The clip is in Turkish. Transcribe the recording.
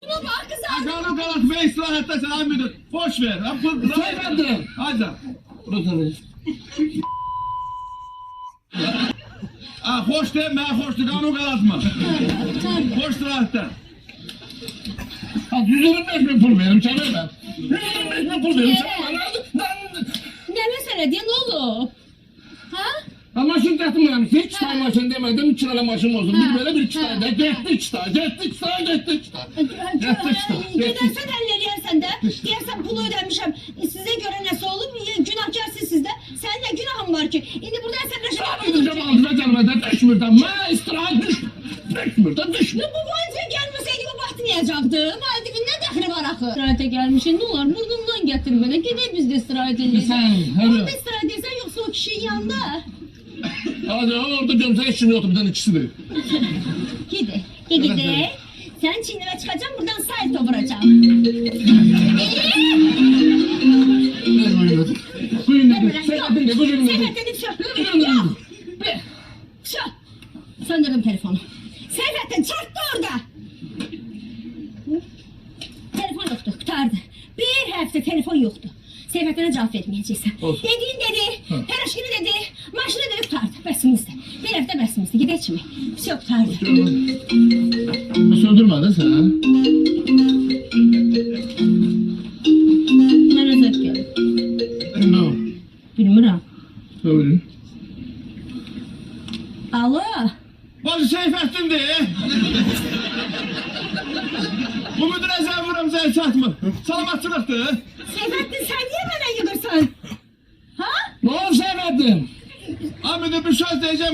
Buna bak kızım. Kanun kalat ve islahatta sen müdür. Boş ver. Seyfettin. Hadi. Burası. Hoş de, ben hoş de kanun kalatma. Hoş islahatta. 125 bin pul verim sana ben. 125 bin pul verim sana ben. Ne mesele diye ne olur? Ha? Ha maşın getirmeyeyim. Hiç tay maşın demedim. Çırala maşın olsun. Bir böyle bir çıtay da. Gitti çıtay. Gitti çıtay. Gitti çıtay. Gidersen elleriyersen de. Diyersen pulu ödemişim. Size göre nasıl olur? Günahkarsın sizde. Sen de günahın var ki. Şimdi buradan sen Ben gideceğim altıma gelmeden düşmürden. Ma istirahat düş. Düşmürden düşmür. Bu boyunca gelmeseydi bu batmayacaktı. Hadi ne dehri var akı. İstirahate gelmişsin ne olur burnumdan getir beni. Gidelim biz de istirahat edelim. Sen hadi. Orada istirahat edersen yoksa o kişinin yanında. Hadi orada gömsen işim yoktu birden ikisi de. Gidi. Gidi. Sen Çin'e çıkacaksın buradan sahil vuracağım. Ne buyurdu? Buyurdu. Seyfettin de buyurdu. Seyfettin şu. Yok. Şu. Söndürdüm telefonu. Seyfettin çarptı orada. Telefon yoktu. Kurtardı. Bir hafta telefon yoktu. Seyfettin'e cevap vermeyeceksin. Olsun. Dediğin dedi. Her aşkını dedi. Maşını dedi kurtardı. Besimizde. Bir hafta besimizde. Gideç mi? Bir şey kurtardı. Söndürmedin sen ha? Bana zevk geldi. Ne o? Bilmiyorum. Söyle. Alo. Bazı Seyfettin de. Bu müdüre sen vuram sen çatma. Salamatçılıktı. Seyfettin sen niye bana yıkırsan? Ha? Ne oldu Seyfettin? Müdür bir söz diyeceğim.